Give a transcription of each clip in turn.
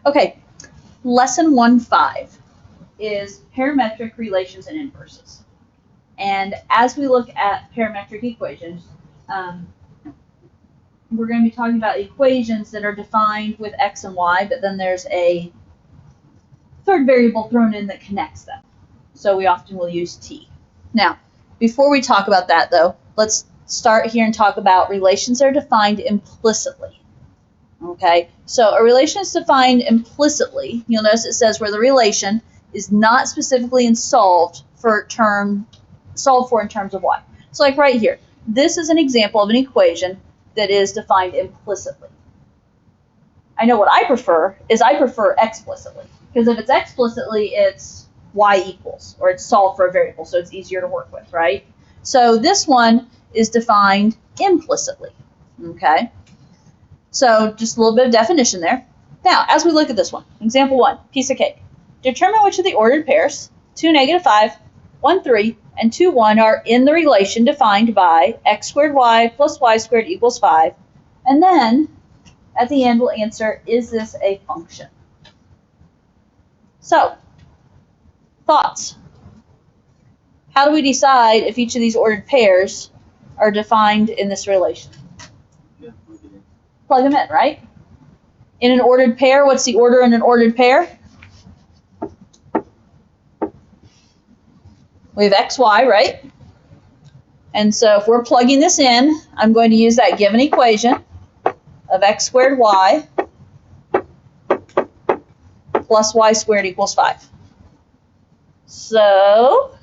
Okay, lesson 1.5 is parametric relations and inverses. And as we look at parametric equations, we're going to be talking about equations that are defined with x and y, but then there's a third variable thrown in that connects them. So we often will use t. Now, before we talk about that, though, let's start here and talk about relations that are defined implicitly. Okay, so a relation is defined implicitly. You'll notice it says where the relation is not specifically solved for in terms of y. So like right here, this is an example of an equation that is defined implicitly. I know what I prefer is I prefer explicitly, because if it's explicitly, it's y equals, or it's solved for a variable, so it's easier to work with, right? So this one is defined implicitly, okay? So just a little bit of definition there. Now, as we look at this one, example 1, piece of cake. Determine which of the ordered pairs, 2, -5, 1, 3, and 2, 1 are in the relation defined by x squared y plus y squared equals 5. And then, at the end, we'll answer, is this a function? So, thoughts? How do we decide if each of these ordered pairs are defined in this relation? Plug them in, right? In an ordered pair, what's the order in an ordered pair? We have x, y, right? And so if we're plugging this in, I'm going to use that given equation of x squared y plus y squared equals 5. So,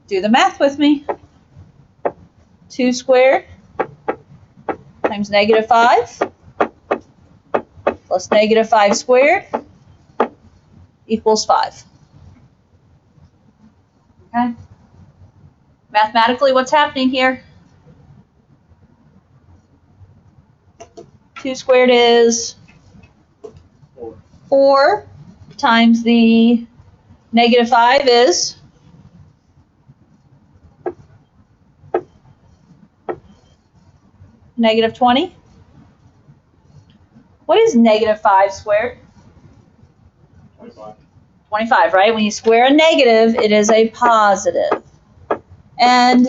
do the math with me. 2 squared times -5 plus -5 squared equals 5. Okay? Mathematically, what's happening here? 2 squared is 4 times the -5 is -20. What is -5 squared? 25, right? When you square a negative, it is a positive. And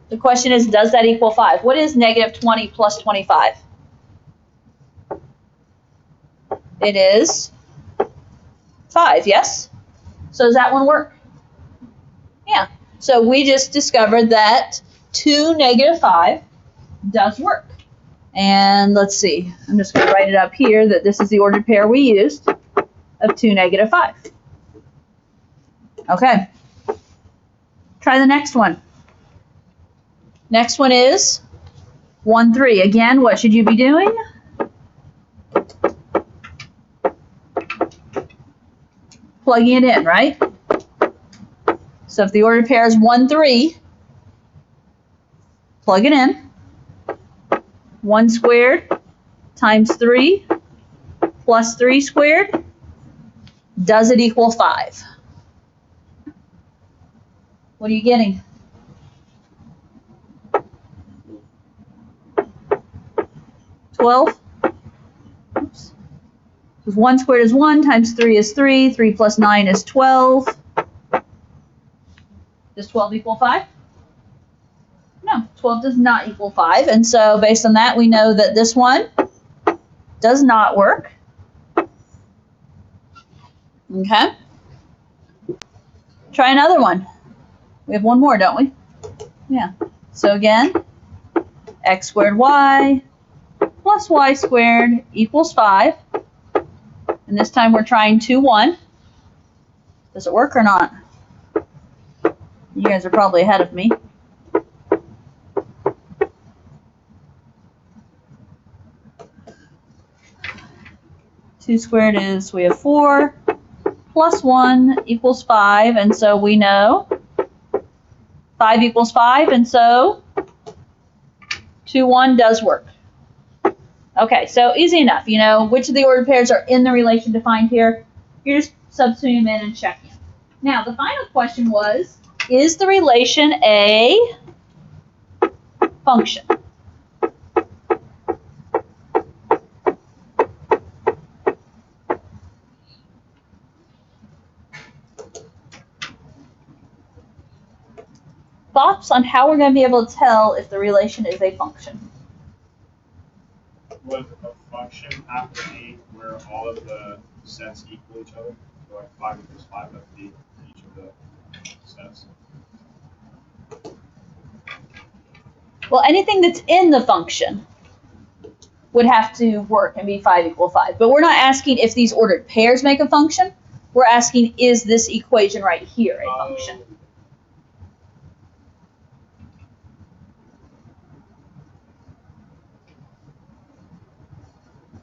the question is, does that equal 5? What is -20 plus 25? It is 5, yes? So does that one work? Yeah. So we just discovered that 2 -5 does work. And let's see. I'm just going to write it up here that this is the ordered pair we used of 2 -5. Okay. Try the next one. Next one is 1, 3. Again, what should you be doing? Plugging it in, right? So if the ordered pair is 1, 3, plug it in. 1 squared times 3 plus 3 squared, does it equal 5? What are you getting? $12. Oops. 1 squared is 1 times 3 is 3. 3 plus 9 is 12. Does 12 equal 5? No, 12 does not equal 5. And so based on that, we know that this one does not work. Okay. Try another one. We have one more, don't we? Yeah. So again, x squared y plus y squared equals 5. And this time we're trying 2, 1. Does it work or not? You guys are probably ahead of me. Two squared is, we have 4 plus 1 equals 5. And so we know 5 equals 5. And so 2, 1 does work. Okay, so easy enough. You know which of the ordered pairs are in the relation defined here. You're just substituting them in and checking. Now, the final question was, is the relation a function? Thoughts on how we're going to be able to tell if the relation is a function? Would a function have to be where all of the sets equal each other? So like 5 equals 5, that would be each of the sets. Well, anything that's in the function would have to work and be 5 equal 5. But we're not asking if these ordered pairs make a function. We're asking, is this equation right here a function?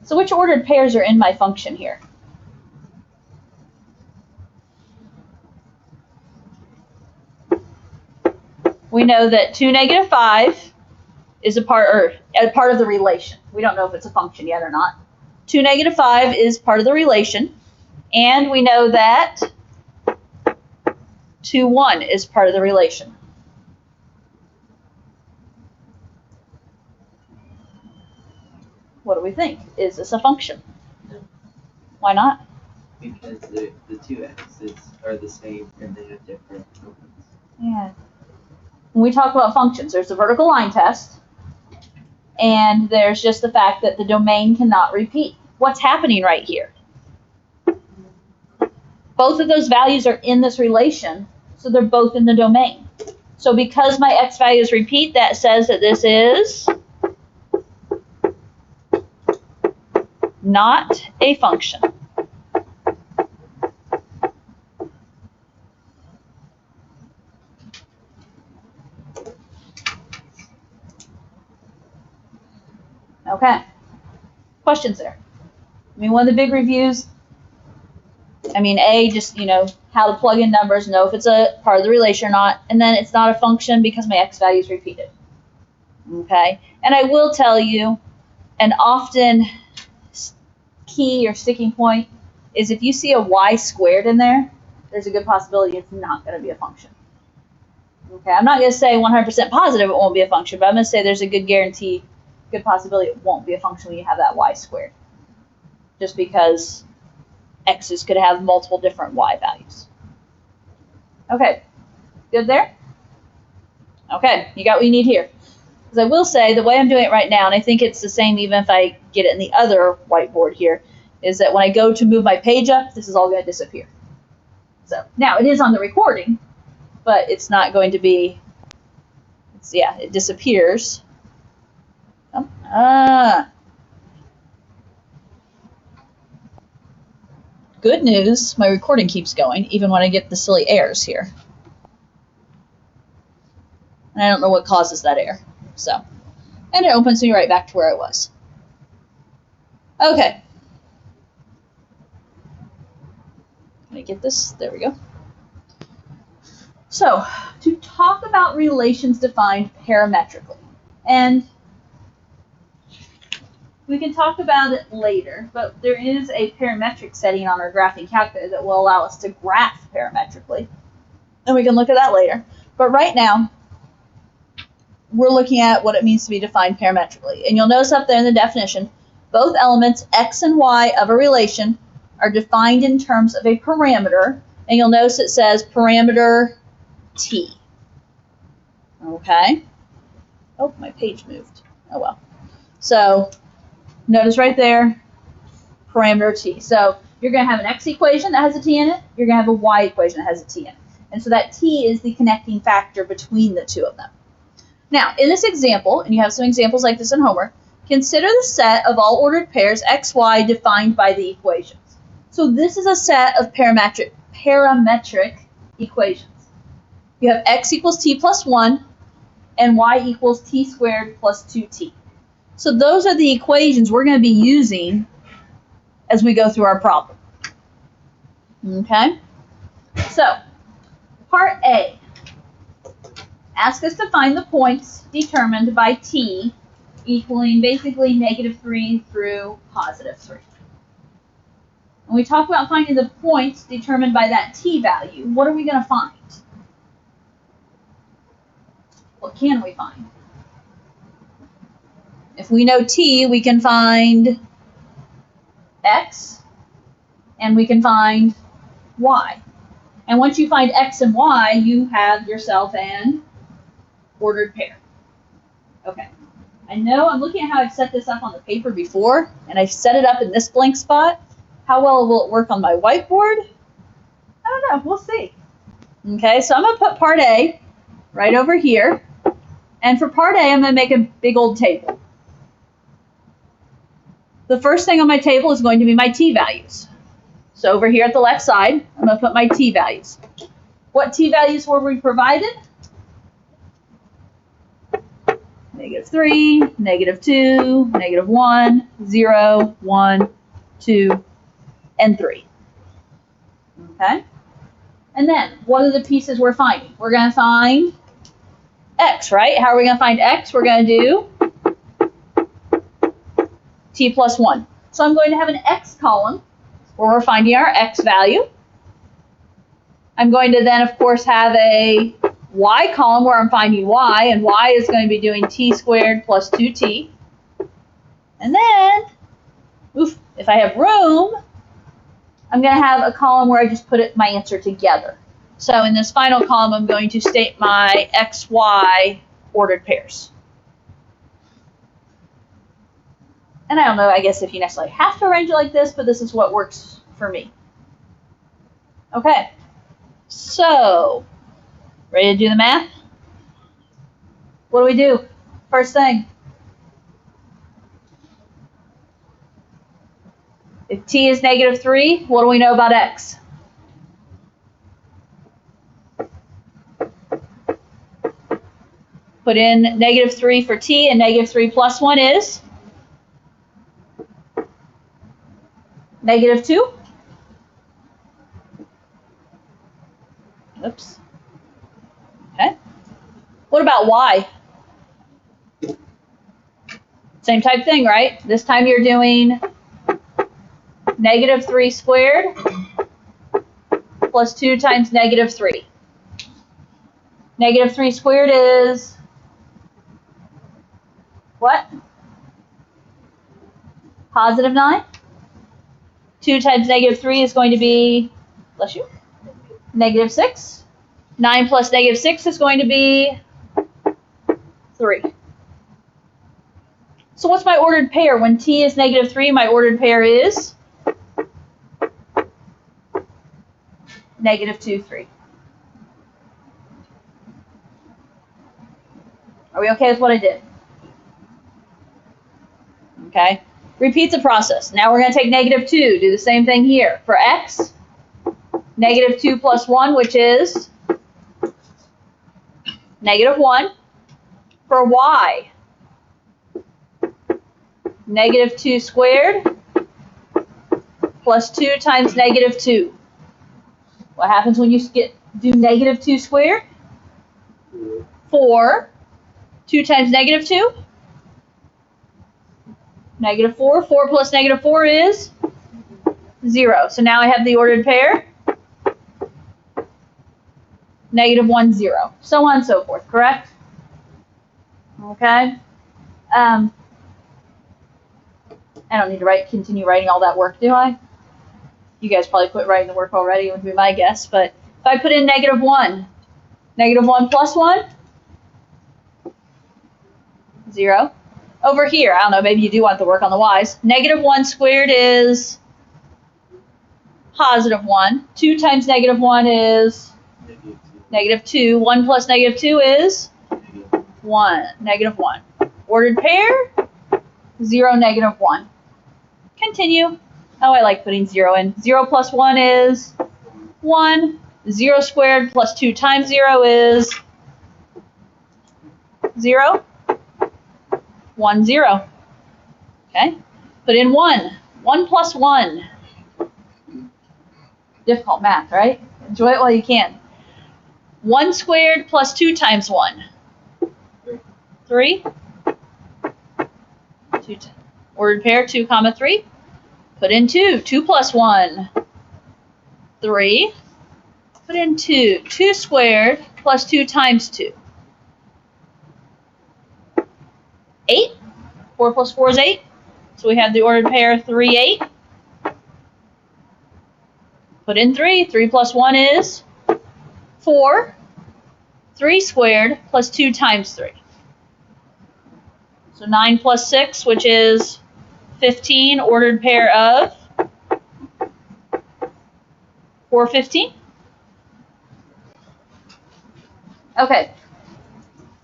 So which ordered pairs are in my function here? We know that 2, -5 is a part of the relation. We don't know if it's a function yet or not. 2, -5 is part of the relation. And we know that 2, 1 is part of the relation. What do we think? Is this a function? No. Why not? Because the two x's are the same and they have different elements. Yeah. When we talk about functions, there's the vertical line test, and there's just the fact that the domain cannot repeat. What's happening right here? Both of those values are in this relation, so they're both in the domain. So because my x values repeat, that says that this is not a function. Okay. Questions there? I mean, one of the big reviews, A, just, how to plug in numbers, know if it's a part of the relation or not, and then it's not a function because my x value is repeated. Okay? And I will tell you, an often key or sticking point is if you see a y squared in there, there's a good possibility it's not going to be a function. Okay? I'm not going to say 100% positive it won't be a function, but I'm going to say there's a good guarantee, good possibility it won't be a function when you have that y squared. Just because x's could have multiple different y values. Okay, good there? Okay, you got what you need here. Because I will say, the way I'm doing it right now, and I think it's the same even if I get it in the other whiteboard here, is that when I go to move my page up, this is all going to disappear. So, now it is on the recording, but it's not going to be, it disappears. Good news, my recording keeps going, even when I get the silly errors here. And I don't know what causes that error. So, and it opens me right back to where I was. Okay. Let me get this, there we go. So, to talk about relations defined parametrically, and we can talk about it later, but there is a parametric setting on our graphing calculator that will allow us to graph parametrically. And we can look at that later. But right now, we're looking at what it means to be defined parametrically. And you'll notice up there in the definition, both elements x and y of a relation are defined in terms of a parameter. And you'll notice it says parameter t. Okay? Oh, my page moved. Oh well. So, notice right there, parameter t. So you're going to have an x equation that has a t in it. You're going to have a y equation that has a t in it. And so that t is the connecting factor between the two of them. Now, in this example, and you have some examples like this in homework, consider the set of all ordered pairs x, y defined by the equations. So this is a set of parametric equations. You have x equals t plus 1 and y equals t squared plus 2t. So those are the equations we're going to be using as we go through our problem. Okay? So, part A. Ask us to find the points determined by t equaling basically -3 through +3. When we talk about finding the points determined by that t value, what are we going to find? What can we find? If we know t, we can find x, and we can find y. And once you find x and y, you have yourself an ordered pair. Okay. I know I'm looking at how I've set this up on the paper before, and I've set it up in this blank spot. How well will it work on my whiteboard? I don't know. We'll see. Okay, so I'm going to put part A right over here. And for part A, I'm going to make a big old table. The first thing on my table is going to be my t values. So over here at the left side, I'm going to put my t values. What t values were we provided? -3, -2, -1, 0, 1, 2, and 3. Okay? And then, what are the pieces we're finding? We're going to find x, right? How are we going to find x? We're going to do t plus 1. So I'm going to have an x column where we're finding our x value. I'm going to then, of course, have a y column where I'm finding y, and y is going to be doing t squared plus 2t. And then, if I have room, I'm going to have a column where I just put my answer together. So in this final column, I'm going to state my x, y ordered pairs. And I don't know, I guess if you necessarily have to arrange it like this, but this is what works for me. Okay, so ready to do the math? What do we do? First thing. If t is -3, what do we know about x? Put in -3 for t, and -3 plus 1 is -2. Oops. Okay. What about y? Same type thing, right? This time you're doing -3 squared plus 2 times -3. -3 squared is what? +9. 2 times -3 is going to be, bless you, -6. 9 plus -6 is going to be 3. So what's my ordered pair? When t is -3, my ordered pair is -2, 3. Are we okay with what I did? Okay. Repeat the process. Now we're going to take -2. Do the same thing here. For x, -2 plus 1, which is -1. For y, -2 squared plus 2 times -2. What happens when you do -2 squared? 4. 2 times -2? -4. 4 plus -4 is 0. So now I have the ordered pair. -1, 0. So on and so forth, correct? Okay. I don't need to continue writing all that work, do I? You guys probably quit writing the work already, would be my guess. But if I put in -1, -1 plus 1, 0. Over here, I don't know, maybe you do want the work on the y's. -1 squared is +1. 2 times -1 is -2. 1 plus -2 is 1. -1. Ordered pair, 0, -1. Continue. Oh, I like putting 0 in. 0 plus 1 is 1. 0 squared plus 2 times 0 is 0. 1, 0. Okay. Put in 1. 1 plus 1. Difficult math, right? Enjoy it while you can. 1 squared plus 2 times 1. 3. Ordered pair, 2, 3. Put in 2. 2 plus 1. 3. Put in 2. 2 squared plus 2 times 2. 8. 4 plus 4 is 8. So we have the ordered pair 3, 8. Put in 3. 3 plus 1 is 4. 3 squared plus 2 times 3. So 9 plus 6, which is 15, ordered pair of 415. Okay.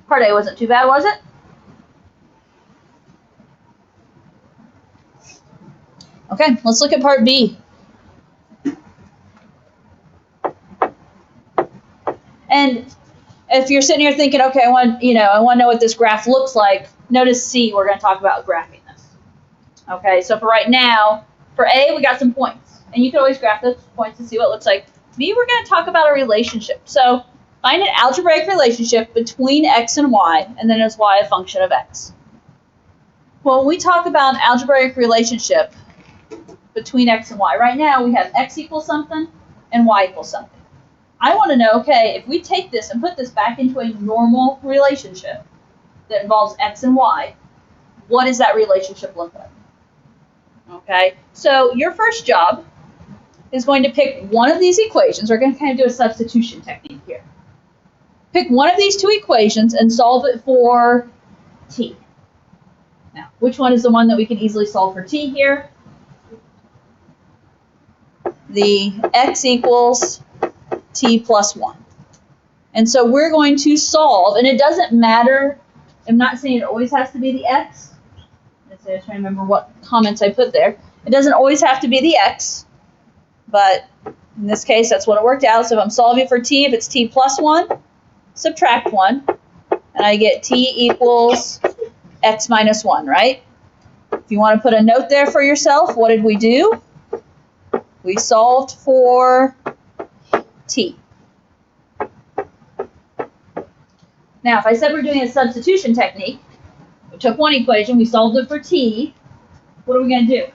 Part A wasn't too bad, was it? Okay, let's look at part B. And if you're sitting here thinking, okay, I want to know what this graph looks like, notice C, we're going to talk about graphing this. Okay, so for right now, for A, we got some points. And you can always graph those points and see what it looks like. B, we're going to talk about a relationship. So find an algebraic relationship between x and y, and then is y a function of x. Well, when we talk about an algebraic relationship between x and y, right now we have x equals something and y equals something. I want to know, okay, if we take this and put this back into a normal relationship that involves x and y, what does that relationship look like? Okay, so your first job is going to pick one of these equations. We're going to kind of do a substitution technique here. Pick one of these two equations and solve it for t. Now, which one is the one that we can easily solve for t here? The x equals t plus 1. And so we're going to solve, and it doesn't matter, I'm not saying it always has to be the x. I'm just trying to remember what comments I put there. It doesn't always have to be the x, but in this case, that's what it worked out. So if I'm solving for t, if it's t plus 1, subtract 1, and I get t equals x minus 1, right? If you want to put a note there for yourself, what did we do? We solved for t. Now, if I said we're doing a substitution technique, we took one equation, we solved it for t, what are we going to do?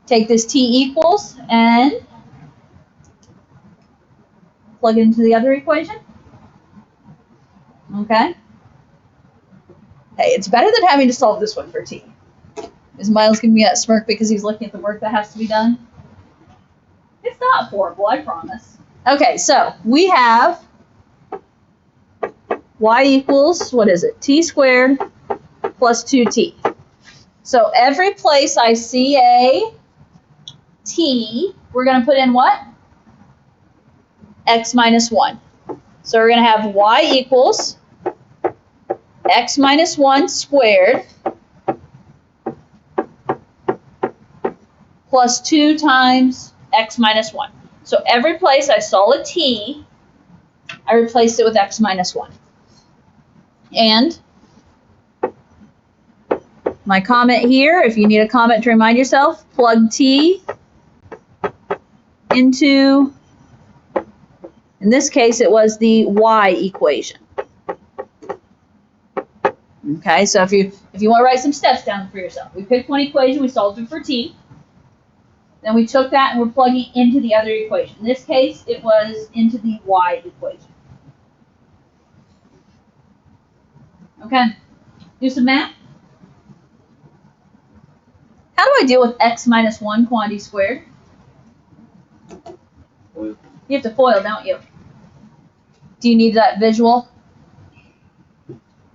Take this t equals and plug it into the other equation. Okay. Hey, it's better than having to solve this one for t. Is Miles giving me that smirk because he's looking at the work that has to be done? It's not horrible, I promise. Okay, so we have y equals, what is it? T squared plus 2t. So every place I see a t, we're going to put in what? X minus 1. So we're going to have y equals x minus 1 squared plus 2 times x minus 1. So every place I saw a t, I replaced it with x minus 1. And my comment here, if you need a comment to remind yourself, plug t into, in this case, it was the y equation. Okay, so if you want to write some steps down for yourself, we picked one equation, we solved it for t. Then we took that and we're plugging into the other equation. In this case, it was into the y equation. Okay, do some math. How do I deal with x minus 1 quantity squared? Foil. You have to FOIL, don't you? Do you need that visual?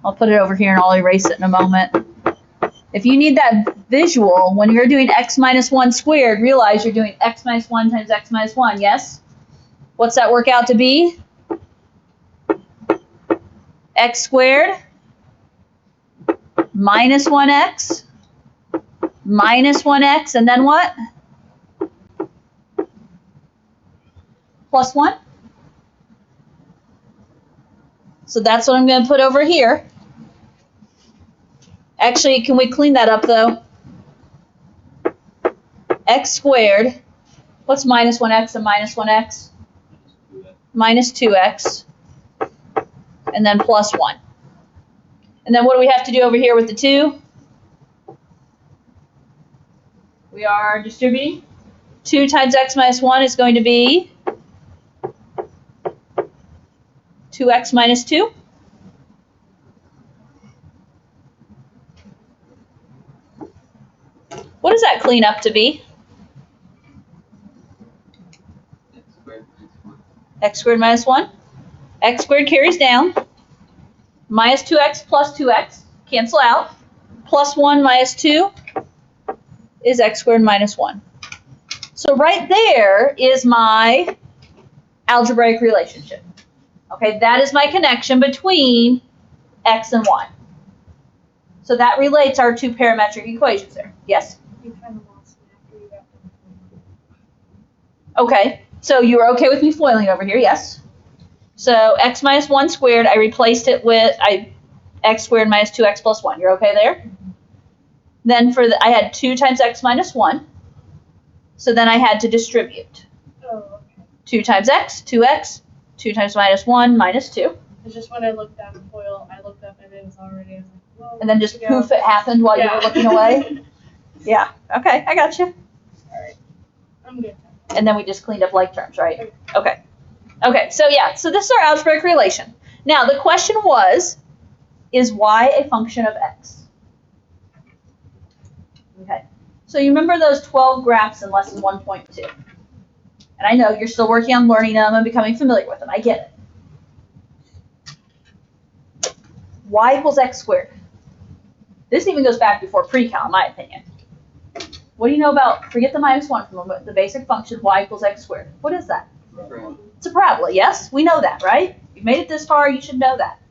I'll put it over here and I'll erase it in a moment. If you need that visual, when you're doing x minus 1 squared, realize you're doing x minus 1 times x minus 1, yes? What's that work out to be? X squared minus 1x minus 1x, and then what? Plus 1. So that's what I'm going to put over here. Actually, can we clean that up, though? X squared. What's minus 1x and minus 1x? Minus 2x. And then plus 1. And then what do we have to do over here with the 2? We are distributing. 2 times x minus 1 is going to be 2x minus 2. What does that clean up to be? X squared minus 1. X squared carries down. Minus 2x plus 2x. Cancel out. Plus 1 minus 2 is x squared minus 1. So right there is my algebraic relationship. Okay, that is my connection between x and y. So that relates our two parametric equations there. Yes? You kind of lost me after you got Okay, so you were okay with me foiling over here, yes? So x minus 1 squared, I replaced it with x squared minus 2x plus 1. You're okay there? Then I had 2 times x minus 1. So then I had to distribute. Oh, okay. 2 times x, 2x, 2 times minus 1, minus 2. It's just when I looked at FOIL, I looked up and it was already, I was like, whoa. And then just there we go. poof, it happened while you Yeah. were looking away. Yeah, okay, I got you. Alright. I'm good. And then we just cleaned up like terms, right? Okay. Okay, so yeah, so this is our algebraic relation. Now, the question was, is y a function of x? Okay, so you remember those 12 graphs in lesson 1.2. And I know you're still working on learning them and becoming familiar with them. I get it. Y equals x squared. This even goes back before pre-cal, in my opinion. What do you know about, forget the minus 1 from the basic function y equals x squared. What is that? It's a parabola, yes? We know that, right? You've made it this far, you should know that.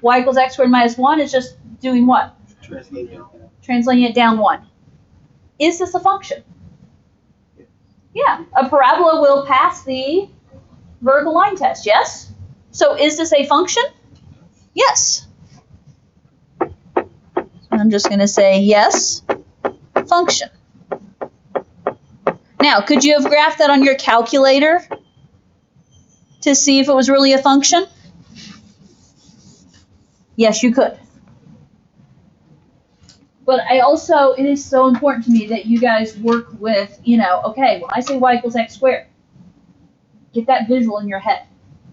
Y equals x squared minus 1 is just doing what? Translating it down 1. Is this a function? Yeah, a parabola will pass the vertical line test, yes? So is this a function? Yes. I'm just going to say yes, function. Now, could you have graphed that on your calculator to see if it was really a function? Yes, you could. But it is so important to me that you guys work with, okay, when I say y equals x squared, get that visual in your head.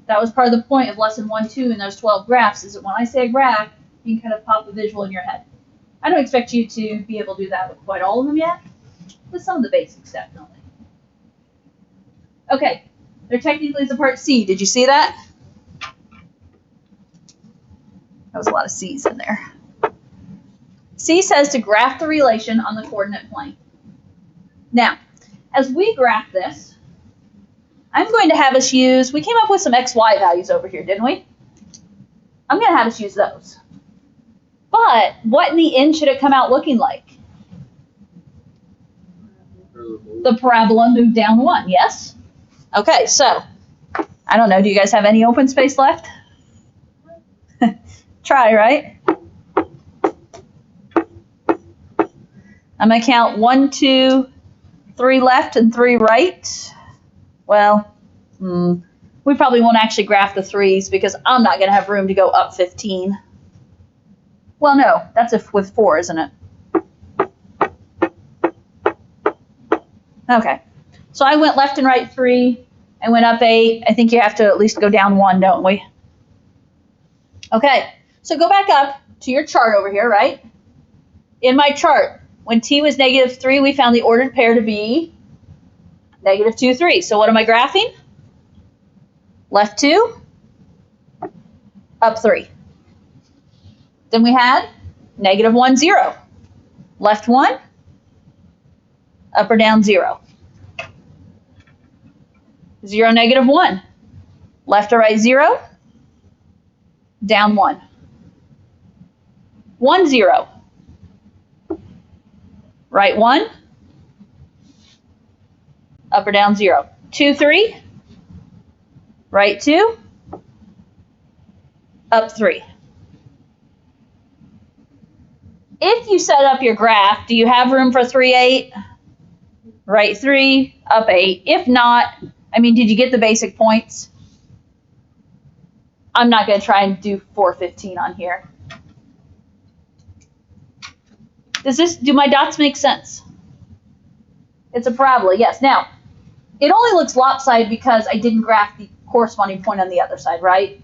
That was part of the point of lesson 1-2 in those 12 graphs, is that when I say a graph, you can kind of pop the visual in your head. I don't expect you to be able to do that with quite all of them yet, but some of the basics definitely. Okay, there technically is a part C. Did you see that? That was a lot of C's in there. C says to graph the relation on the coordinate plane. Now, as we graph this, I'm going to have us use, we came up with some x, y values over here, didn't we? I'm going to have us use those. But what in the end should it come out looking like? The parabola moved down 1, yes? Okay, so, I don't know, do you guys have any open space left? Try, right? I'm going to count 1, 2, 3 left and 3 right. Well, we probably won't actually graph the 3s because I'm not going to have room to go up 15. Well, no, that's with 4, isn't it? Okay, so I went left and right 3. I went up 8. I think you have to at least go down 1, don't we? Okay, so go back up to your chart over here, right? In my chart, when t was -3, we found the ordered pair to be -2, 3. So what am I graphing? Left 2, up 3. Then we had -1, 0. Left 1, up or down 0. 0, -1. Left or right 0, down 1. 1, 0. Right 1, up or down 0. 2, 3. Right 2, up 3. If you set up your graph, do you have room for 3, 8? Right 3, up 8. If not, did you get the basic points? I'm not going to try and do 415 on here. Do my dots make sense? It's a parabola, yes. Now, it only looks lopsided because I didn't graph the corresponding point on the other side, right?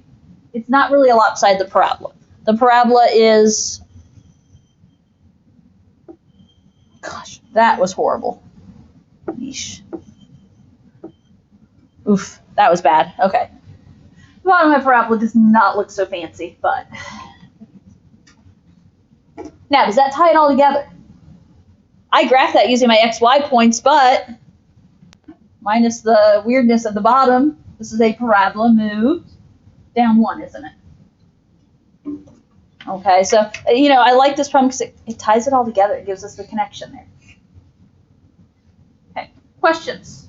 It's not really a lopsided parabola. The parabola is, gosh, that was horrible. Yeesh. Oof, That was bad. Okay. The bottom of my parabola does not look so fancy, but. Now, does that tie it all together? I graphed that using my XY points, but minus the weirdness of the bottom, this is a parabola moved down 1, isn't it? Okay, so, I like this problem because it ties it all together. It gives us the connection there. Okay, questions?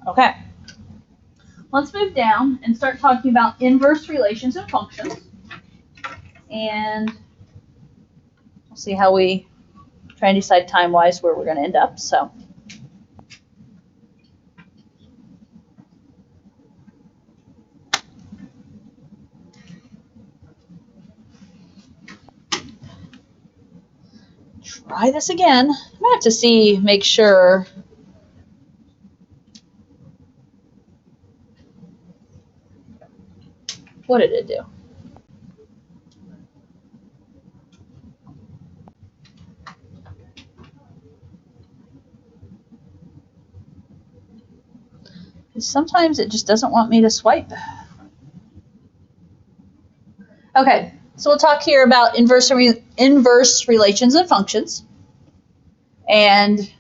Okay. Let's move down and start talking about inverse relations and functions. And we'll see how we try and decide time-wise where we're going to end up. So, try this again. I'm going to have to make sure. What did it do? Sometimes it just doesn't want me to swipe. Okay, so we'll talk here about inverse relations and functions. And,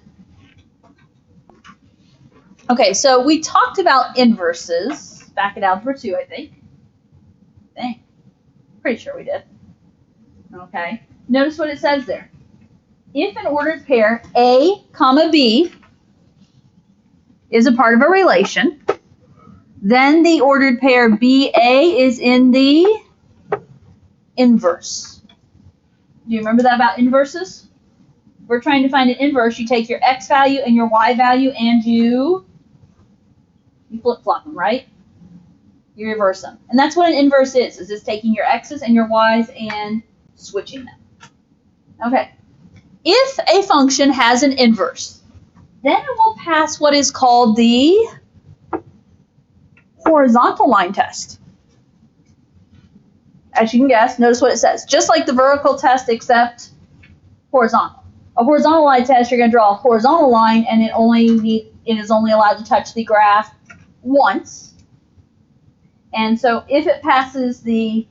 okay, so we talked about inverses back at Algebra 2, I think. Pretty sure we did. Okay, notice what it says there. If an ordered pair A, comma B is a part of a relation, then the ordered pair BA is in the inverse. Do you remember that about inverses? We're trying to find an inverse. You take your x value and your y value and you flip-flop them, right? You reverse them. And that's what an inverse is it's taking your x's and your y's and switching them. Okay. If a function has an inverse, then it will pass what is called the horizontal line test. As you can guess, notice what it says. Just like the vertical test, except horizontal. A horizontal line test, you're going to draw a horizontal line, and it is only allowed to touch the graph once. And so if it passes the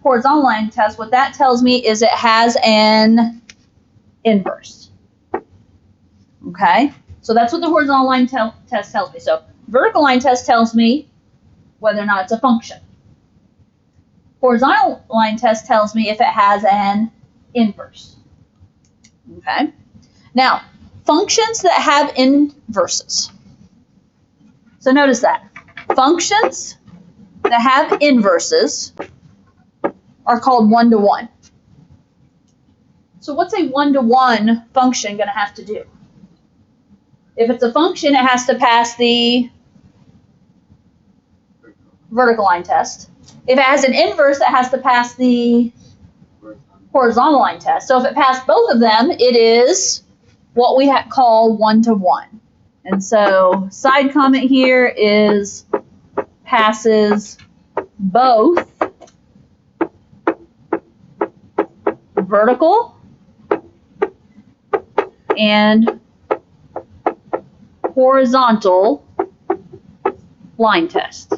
horizontal line test, what that tells me is it has an inverse. Okay? So that's what the horizontal line test tells me. So vertical line test tells me whether or not it's a function. Horizontal line test tells me if it has an inverse. Okay? Now, functions that have inverses. So notice that. Functions that have inverses are called one-to-one. So what's a one-to-one function going to have to do? If it's a function, it has to pass the vertical line test. If it has an inverse, it has to pass the horizontal line test. So if it passed both of them, it is what we call one-to-one. And so side comment here is passes both vertical and horizontal line test.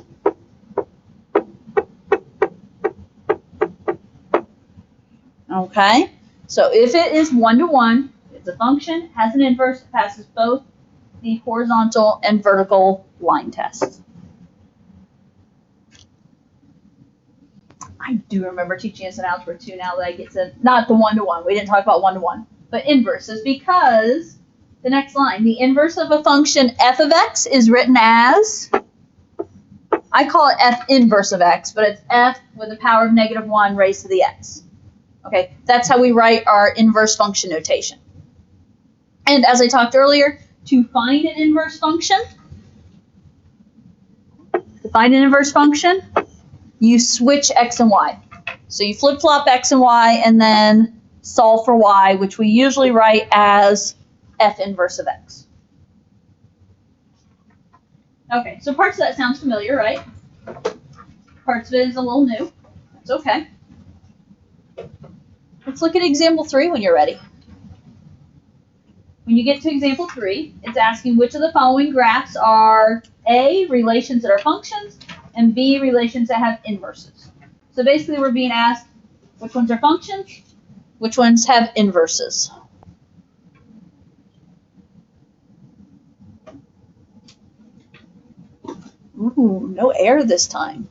Okay, so if it is one-to-one, it's a function, has an inverse, it passes both the horizontal and vertical line tests. I do remember teaching us in Algebra 2 now that I get to, not the one-to-one, we didn't talk about one-to-one, but inverses, because the next line, the inverse of a function f of x is written as, I call it f inverse of x, but it's f with the power of -1 raised to the x. Okay, that's how we write our inverse function notation. And as I talked earlier, to find an inverse function, you switch x and y. So you flip-flop x and y and then solve for y, which we usually write as f inverse of x. Okay, so parts of that sounds familiar, right? Parts of it is a little new. That's okay. let's look at example 3 when you're ready. When you get to example 3, it's asking which of the following graphs are A, relations that are functions, and B, relations that have inverses. So basically we're being asked which ones are functions, which ones have inverses. Ooh, no error this time.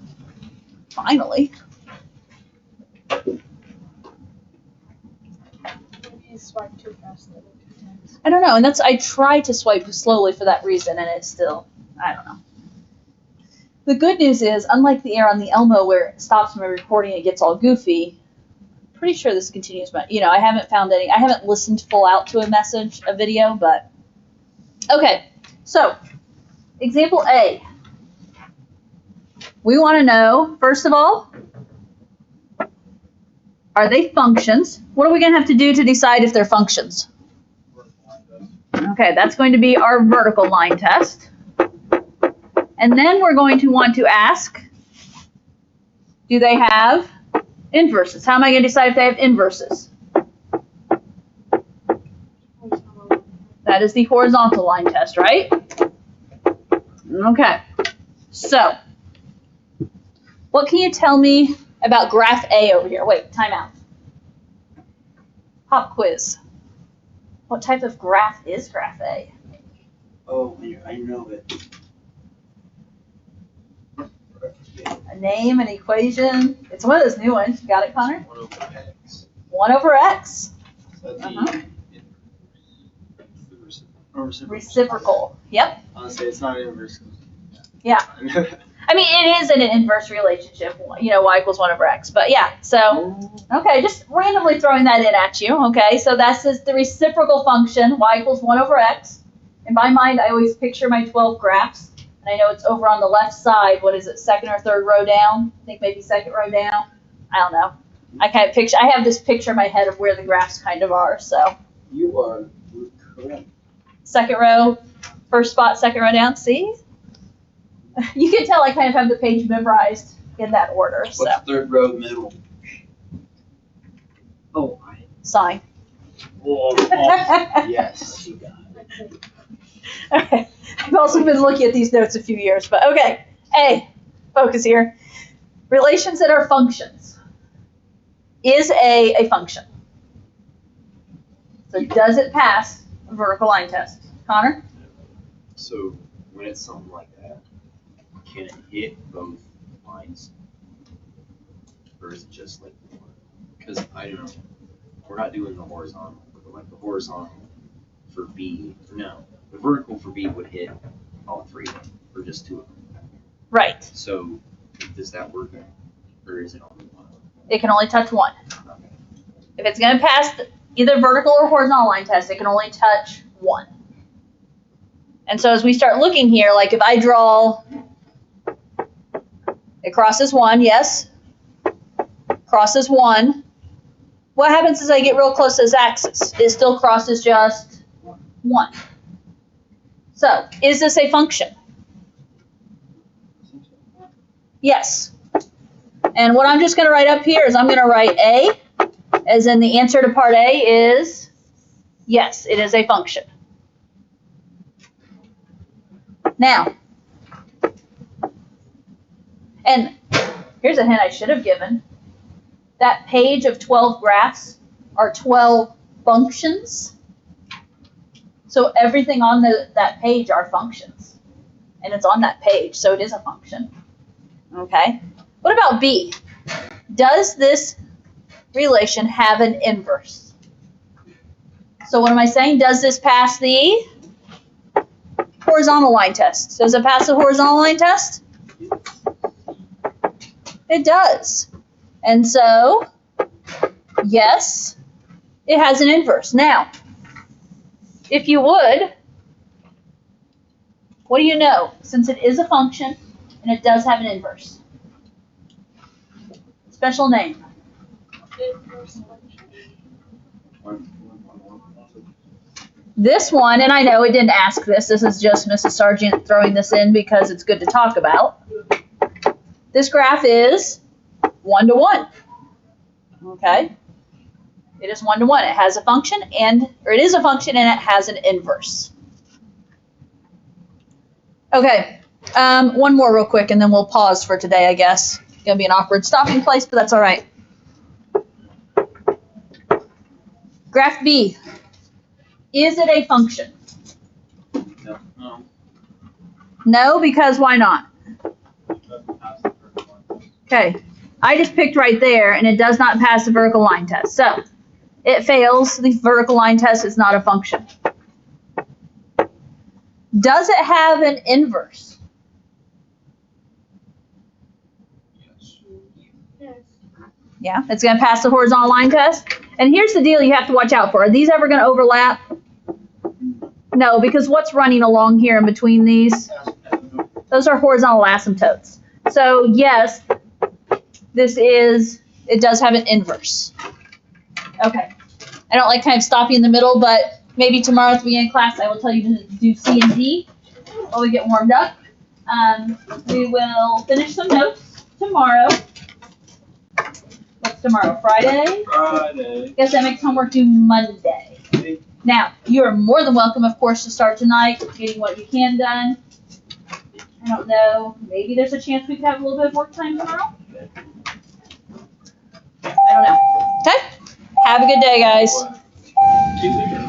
Finally. Maybe you swipe too fast. I don't know, and I try to swipe slowly for that reason, and it's still, I don't know. The good news is, unlike the error on the Elmo where it stops my recording and it gets all goofy, I'm pretty sure this continues, but, I haven't found any, I haven't listened full out to a video, but, okay, so, example A. We want to know, first of all, are they functions? What are we going to have to do to decide if they're functions? Okay, that's going to be our vertical line test. And then we're going to want to ask, do they have inverses? How am I going to decide if they have inverses? That is the horizontal line test, right? Okay, so what can you tell me about graph A over here? Wait, time out. Pop quiz. What type of graph is graph A? Oh, I know it. A name, an equation. It's one of those new ones. You got it, Connor? 1 over x. 1 over x. So that's Reciprocal. Yep. Honestly, it's not inverse. Yeah. I mean, it is an inverse relationship, y equals 1 over x. But yeah, so, okay, just randomly throwing that in at you, okay? So that's the reciprocal function, y equals 1 over x. In my mind, I always picture my 12 graphs, and I know it's over on the left side. What is it, second or third row down? I think maybe second row down. I don't know. I have this picture in my head of where the graphs kind of are, so. You are correct. Second row, first spot, second row down, see? You can tell I kind of have the page memorized in that order. So. What's third row middle? Oh, Sign. yes. You got it. Okay. I've also been looking at these notes a few years, but okay. A, focus here. Relations that are functions. Is A function? So does it pass a vertical line test? Connor? So when it's something like that, can it hit both lines? Or is it just like one? Because I don't know. We're not doing the horizontal. Like the horizontal for B, no. The vertical for B would hit all 3 of them, or just 2 of them. Right. So does that work? Or is it only one? It can only touch one. Okay. If it's going to pass either vertical or horizontal line test, it can only touch one. And so as we start looking here, like if I draw, it crosses 1, yes. Crosses 1. What happens as I get real close to this axis? It still crosses just 1. So, is this a function? Yes. And what I'm just going to write up here is I'm going to write A, as in the answer to part A is yes, it is a function. Now, and here's a hint I should have given. That page of 12 graphs are 12 functions. So everything on that page are functions. And it's on that page, so it is a function. Okay. What about B? Does this relation have an inverse? So what am I saying? Does this pass the horizontal line test? Does it pass the horizontal line test? It does. And so, yes, it has an inverse. Now, if you would, what do you know? Since it is a function and it does have an inverse. Special name. This one, and I know it didn't ask this. This is just Mrs. Sargent throwing this in because it's good to talk about. This graph is 1 to 1. Okay. It is 1-to-1. It has a function or it is a function and it has an inverse. Okay, one more real quick and then we'll pause for today, I guess. Gonna be an awkward stopping place, but that's all right. Graph B. Is it a function? No. No, because why not? Doesn't pass the first one. Okay, I just picked right there, and it does not pass the vertical line test. So, it fails. The vertical line test is not a function. Does it have an inverse? Yes. Yes. Yeah, it's going to pass the horizontal line test. And here's the deal you have to watch out for. Are these ever going to overlap? No, because what's running along here in between these? Those are horizontal asymptotes. So, yes, it does have an inverse. Okay. I don't like kind of stopping in the middle, but maybe tomorrow at the beginning of class I will tell you to do C and D while we get warmed up. We will finish some notes tomorrow. What's tomorrow? Friday? Friday. Guess that makes homework due Monday. Now, you are more than welcome, of course, to start tonight, getting what you can done. I don't know. Maybe there's a chance we could have a little bit of work time tomorrow. I don't know. Okay? Have a good day, guys. What?